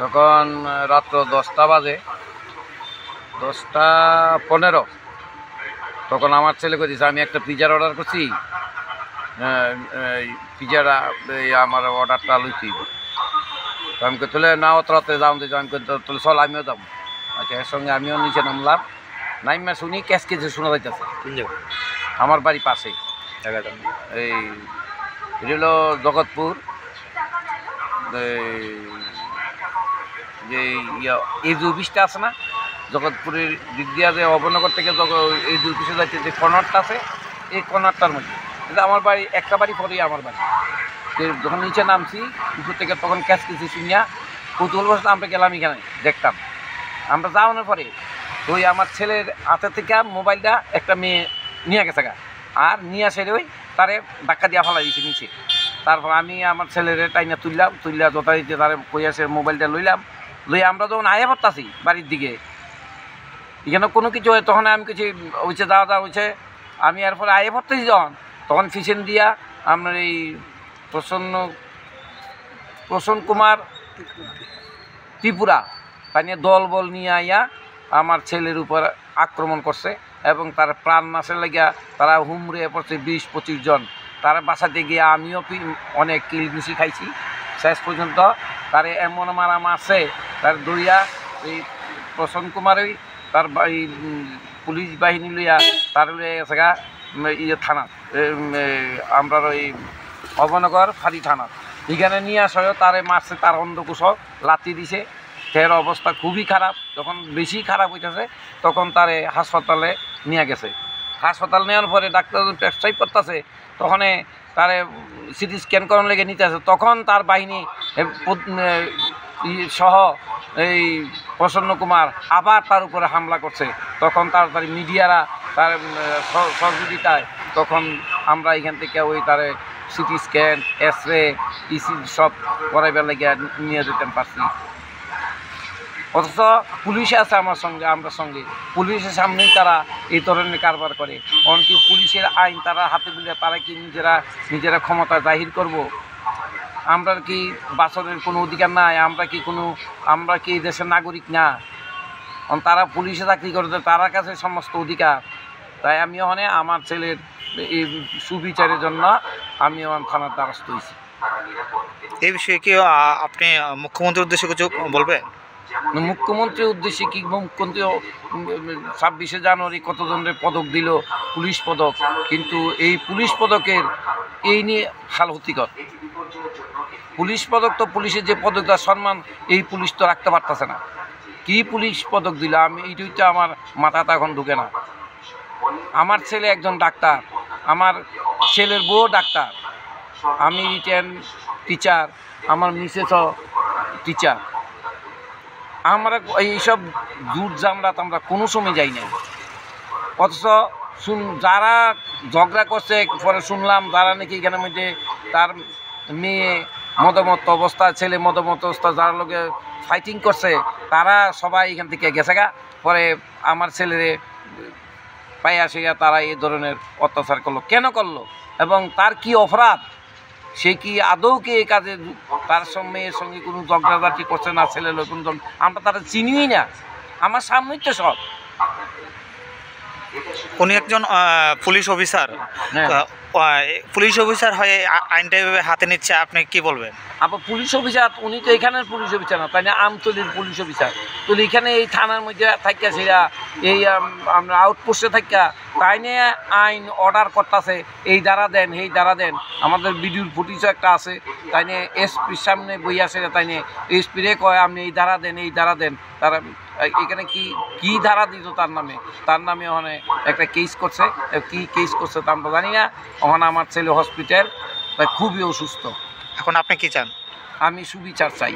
তখন রাত্র 10টা বাজে, 10:15। তখন আমার ছেলে করেছে আমি একটা পিজার অর্ডার করছি, পিজার আমার অর্ডারটা লইতে। তো আমি তুলে না অত রাত্রে যাও দিয়েছি, আমি তুলে চল আমিও যাবো। আচ্ছা, এর সঙ্গে আমিও নিচে নামলাম। নাইমা শুনি ক্যাশ কেছে শোনা যাইতেছে আমার বাড়ি পাশে। এই এটা হলো জগৎপুর, যে এজি অফিসটা আছে না, জগৎপুরের দিক দিয়া যে অবনগর থেকে এজি অফিসে যাচ্ছে যে কর্নারটা আছে, এই কর্নারটার মধ্যে এটা আমার বাড়ি। একটা বাড়ি পরেই আমার বাড়ি। যখন নিচে নামছি উপর থেকে, তখন ক্যাশ কিছু শুনিয়া কৌতূহলবশত আমরা গেলাম এখানে দেখতাম। আমরা যাওয়ানোর পরে ওই আমার ছেলের হাতে থেকে মোবাইলটা একটা মেয়ে নিয়ে গেছে গা, আর নিয়ে আসে ওই তারে ধাক্কা দিয়া ফেলা দিয়েছে নিচে। তারপর আমি আমার ছেলের টাইনা তুললা যথারীতি তারে কই আসে মোবাইলটা লইলাম। আমরা যখন আয়া পড়তাছি বাড়ির দিকে, এখানে কোনো কিছু হয়, তখন আমি কিছু হয়েছে যাওয়া হয়েছে। আমি এরপরে আয়া পড়তেছি তখন ফিসেন দিয়া আপনার এই প্রসন্ন কুমার ত্রিপুরা তাই নিয়ে দল নিয়ে আইয়া আমার ছেলের উপর আক্রমণ করছে এবং তার প্রাণ নাশের লাগিয়া তারা হুমড়ে পড়ছে 20-25 জন। তারা বাসাতে গিয়ে আমিও অনেক কিলঘুষি খাইছি। শেষ পর্যন্ত তারে এমন মারা মারছে, তার দইয়া এই প্রসন্ন কুমারই তার পুলিশ বাহিনী লইয়া তার গেছে গা থানা, আমরা ওই অবনগর ফাঁড়ি থানা এখানে নিয়ে আসাও তারে মারছে, তার অন্ধকুশ লাথি দিছে। ফের অবস্থা খুবই খারাপ। যখন বেশি খারাপ হইতেছে তখন তারে হাসপাতালে নিয়ে গেছে। হাসপাতাল নেওয়ার পরে ডাক্তার প্রেসক্রাইব করতেছে, তখন তারে সিটি স্ক্যান করার লেগে নিতে আসে। তখন তার বাহিনী সহ এই প্রসন্ন কুমার আবার তার উপরে হামলা করছে। তখন তাড়াতাড়ি মিডিয়ারা তার সহযোগিতায় তখন আমরা এখান থেকে ওই তারে সিটি স্ক্যান, এক্সরে, ইসি সব করাইবার লেগে নিয়ে যেতে পারছি। অথচ পুলিশ আছে আমার সঙ্গে, আমরা সঙ্গে পুলিশের সামনেই তারা এই ধরনের কারবার করে। এমনকি পুলিশের আইন তারা হাতে দিলে তারা কি নিজেরা ক্ষমতা জাহির করব? আমরা কি বাঁচানোর কোনো অধিকার নাই? আমরা কি এই দেশের নাগরিক না? তারা পুলিশে চাকরি করতে, তার কাছে সমস্ত অধিকার। তাই আমি ওখানে আমার ছেলের এই সুবিচারের জন্য আমি ওখানে থানার দ্বারস্থ হয়েছি। এই বিষয়ে কি আপনি মুখ্যমন্ত্রীর উদ্দেশ্যে কিছু বলবে? মুখ্যমন্ত্রীর উদ্দেশ্যে কি, মুখ্যমন্ত্রী 26শে জানুয়ারি কতজনের পদক দিল, পুলিশ পদক, কিন্তু এই পুলিশ পদকের এই নিয়ে হাল হতিকর। পুলিশ পদক তো পুলিশের যে পদক তার সম্মান এই পুলিশ তো রাখতে পারতেছে না। কি পুলিশ পদক দিল আমি এইটা আমার মাথাটা এখন ঢুকে না। আমার ছেলে একজন ডাক্তার, আমার ছেলের বউ ডাক্তার, আমি রিটার্ন টিচার, আমার মিসেসও টিচার। আমরা এইসব দূর জামরাত আমরা কোনো সময় যাই না। অথচ যারা ঝগড়া করছে পরে শুনলাম যারা নাকি এখানের মধ্যে তার মেয়ে মদমত্ত অবস্থা, ছেলে মদমত্ত অবস্থা, যারা লোকে ফাইটিং করছে তারা সবাই এখান থেকে গেছে গা। পরে আমার ছেলেরে পাইয়া আসিয়া তারা এই ধরনের অত্যাচার করলো। কেন করলো এবং তার কি অপরাধ? সে কি আদৌ কি এই কাজে তার মেয়ের সঙ্গে কোনো ঝগড়াঝাটি করছে না? ছেলে লোক আমরা তারা চিনিই না, আমার সামনেই তো সব। উনি একজন পুলিশ অফিসার, পুলিশ অফিসার হয়ে আইনটা এভাবে হাতে নিচ্ছে, আপনি কি বলবেন? আবার পুলিশ অফিসার, উনি তো এখানের পুলিশ অফিসার না, তাই না আমতলির পুলিশ অফিসার। তো এখানে এই থানার মধ্যে থাকিয়া সেরা এই আমরা আউটপোস্টে থাকিয়া তাই নিয়ে আইন অর্ডার করতেছে, এই দ্বারা দেন, এই দ্বারা দেন। আমাদের ভিডিওর ফুটেজও একটা আছে, তাই নিয়ে এসপির সামনে বই আসে, তাই নিয়ে এসপিরে কয় আপনি এই দ্বারা দেন, এই দ্বারা দেন। তারা এখানে কি ধারা দিত তার নামে ওখানে একটা কেস করছে। কি কেস করছে তা আমরা জানি না। ওখানে আমার ছেলে হসপিটাল, তাই খুবই অসুস্থ। এখন আপনি কি চান? আমি সুবিচার চাই।